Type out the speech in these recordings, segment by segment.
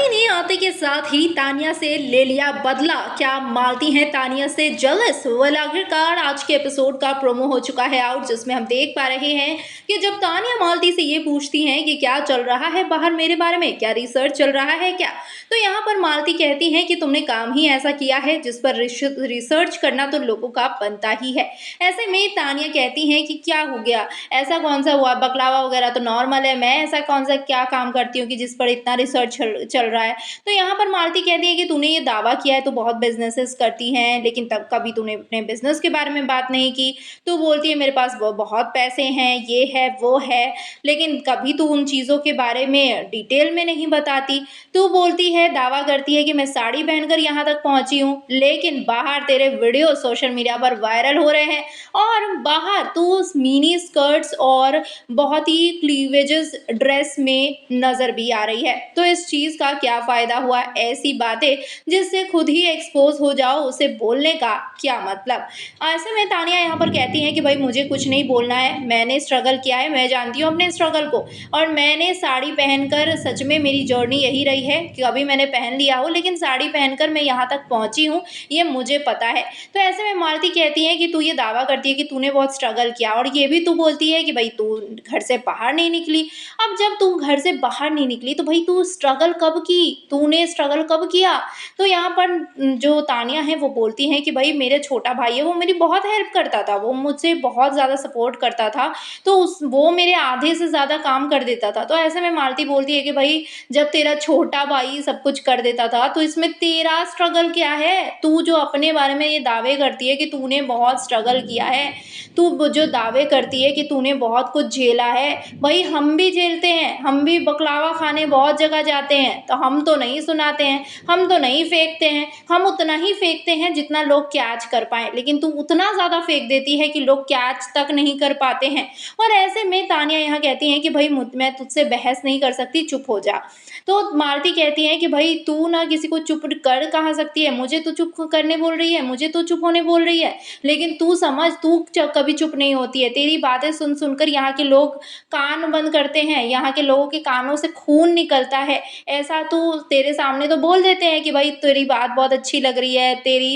मालती ने आते के साथ ही तानिया से ले लिया बदला। क्या मालती हैं तानिया से जेलस? वेल आखिरकार आज के एपिसोड का प्रोमो हो चुका है आउट, जिसमें हम देख पा रहे हैं कि जब तानिया मालती से ये पूछती हैं कि क्या चल रहा है बाहर मेरे बारे में, क्या रिसर्च चल रहा है क्या, तो यहाँ पर मालती कहती हैं कि तुमने काम ही ऐसा किया है जिस पर रिसर्च करना तो लोगों का बनता ही है। ऐसे में तानिया कहती हैं कि क्या हो गया, ऐसा कौन सा हुआ, बकलावा वगैरह तो नॉर्मल है, मैं ऐसा कौन सा क्या काम करती हूँ कि जिस पर इतना रिसर्च चल रहा है। तो यहाँ पर मालती कहती है कि तूने ये दावा किया है तो बहुत बिजनेसेस करती हैं, लेकिन तब कभी तूने अपने बिजनेस के बारे में बात नहीं की। तू बोलती है मेरे पास बहुत पैसे हैं, ये है वो है, लेकिन कभी तू उन चीज़ों के बारे में डिटेल में नहीं बताती। तू बोलती है, दावा करती है कि मैं साड़ी पहनकर यहाँ तक पहुँची हूँ, लेकिन बाहर तेरे वीडियो सोशल मीडिया पर वायरल हो रहे हैं और बाहर तू मिनी स्कर्ट्स और बहुत ही क्लीवेजेस ड्रेस में नजर भी आ रही है। तो इस चीज का क्या फायदा हुआ? ऐसी बातें जिससे खुद ही एक्सपोज हो जाओ, उसे बोलने का क्या मतलब? ऐसे में तानिया यहाँ पर कहती है कि भाई मुझे कुछ नहीं बोलना है, मैंने स्ट्रगल किया है, मैं जानती हूँ अपने स्ट्रगल को, और मैंने साड़ी पहनकर सच में मेरी जर्नी यही रही है कि कभी मैंने पहन लिया हो, लेकिन साड़ी पहनकर मैं यहाँ तक पहुंची हूँ, ये मुझे पता है। तो ऐसे में मालती कहती है कि तू ये दावा करती है कि तूने बहुत स्ट्रगल किया, और ये भी तू बोलती है कि भाई तू घर से बाहर नहीं निकली। अब जब तू घर से बाहर नहीं निकली तो भाई तू स्ट्रगल कब की, तूने स्ट्रगल कब किया? तो यहाँ पर जो तानिया है वो बोलती है कि भाई मेरे छोटा भाई है, वो मेरी बहुत हेल्प करता था, वो मुझसे बहुत ज़्यादा सपोर्ट करता था, तो वो मेरे आधे से ज़्यादा काम कर देता था। तो ऐसे में मालती बोलती है कि भाई जब तेरा छोटा भाई सब कुछ कर देता था तो इसमें तेरा स्ट्रगल क्या है? तू जो अपने बारे में ये दावे करती है कि तूने बहुत स्ट्रगल किया है, तू जो दावे करती है कि तूने बहुत कुछ झेला है, भाई हम भी झेलते हैं, हम भी बकलावा खाने बहुत जगह जाते हैं, तो हम तो नहीं सुनाते हैं, हम तो नहीं फेंकते हैं, हम उतना ही फेंकते हैं जितना लोग कैच कर पाए, लेकिन तू उतना ज़्यादा फेंक देती है कि लोग कैच तक नहीं कर पाते हैं। और ऐसे में तानिया यहाँ कहती हैं कि भाई मैं तुझसे बहस नहीं कर सकती, चुप हो जा। तो मालती कहती है कि भाई तू ना किसी को चुप कर कहाँ सकती है, मुझे तो चुप करने बोल रही है, मुझे तो चुप होने बोल रही है, लेकिन तू समझ, तू कभी चुप नहीं होती है। तेरी बातें सुन सुनकर यहाँ के लोग कान बंद करते हैं, यहाँ के लोगों के कानों से खून निकलता है। ऐसा तू तेरे सामने तो बोल देते हैं कि भाई तेरी बात बहुत अच्छी लग रही है, तेरी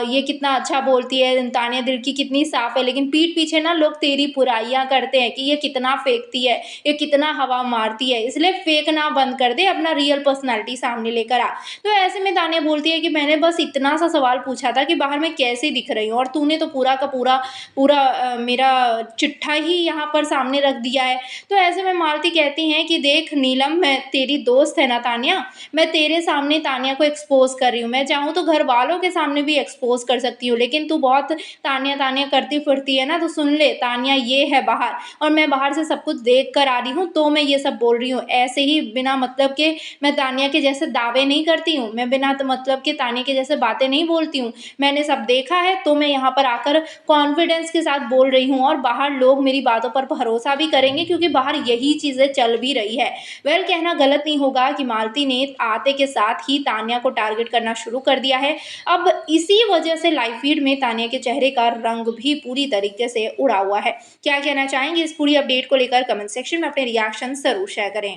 ये कितना अच्छा बोलती है, तानिया दिल की कितनी साफ है, लेकिन पीठ पीछे ना लोग तेरी बुराइयां करते हैं कि ये कितना फेंकती है, ये कितना हवा मारती है, इसलिए फेंकना बंद कर दे, अपना रियल पर्सनैलिटी सामने लेकर आ। तो ऐसे में तानिया बोलती है कि मैंने बस इतना सा सवाल पूछा था कि बाहर मैं कैसे दिख रही हूँ, और तूने तो पूरा का पूरा पूरा मेरा चिट्ठा ही यहाँ पर सामने रख दिया है। तो ऐसे में मालती कहती हैं कि देख नीलम, मैं तेरी दोस्त है ना तानिया, मैं तेरे सामने तानिया को एक्सपोज कर रही हूँ, मैं चाहूँ तो घर वालों के सामने भी एक्सपोज कर सकती हूँ, लेकिन तू बहुत तानिया तानिया करती फिरती है ना, तो सुन ले, तानिया ये है बाहर, और मैं बाहर से सब कुछ देख कर आ रही हूँ, तो मैं ये सब बोल रही हूँ। ऐसे ही बिना मतलब के मैं तानिया के जैसे दावे नहीं करती हूँ, मैं बिना मतलब के तानिया के जैसे बातें नहीं बोलती हूँ, मैंने सब देखा है, तो मैं यहाँ पर आकर कॉन्फिडेंस के साथ बोल रही हूँ, और बाहर लोग मेरी बातों पर भरोसा भी करेंगे क्योंकि बाहर यही चीज़ें चल भी रही है। वेल कहना गलत नहीं होगा कि मालती ने आते के साथ ही तानिया को टारगेट करना शुरू कर दिया है। अब इसी वजह से लाइव फीड में तानिया के चेहरे का रंग भी पूरी तरीके से उड़ा हुआ है। क्या कहना चाहेंगे इस पूरी अपडेट को लेकर? कमेंट सेक्शन में अपने रिएक्शन जरूर शेयर करें।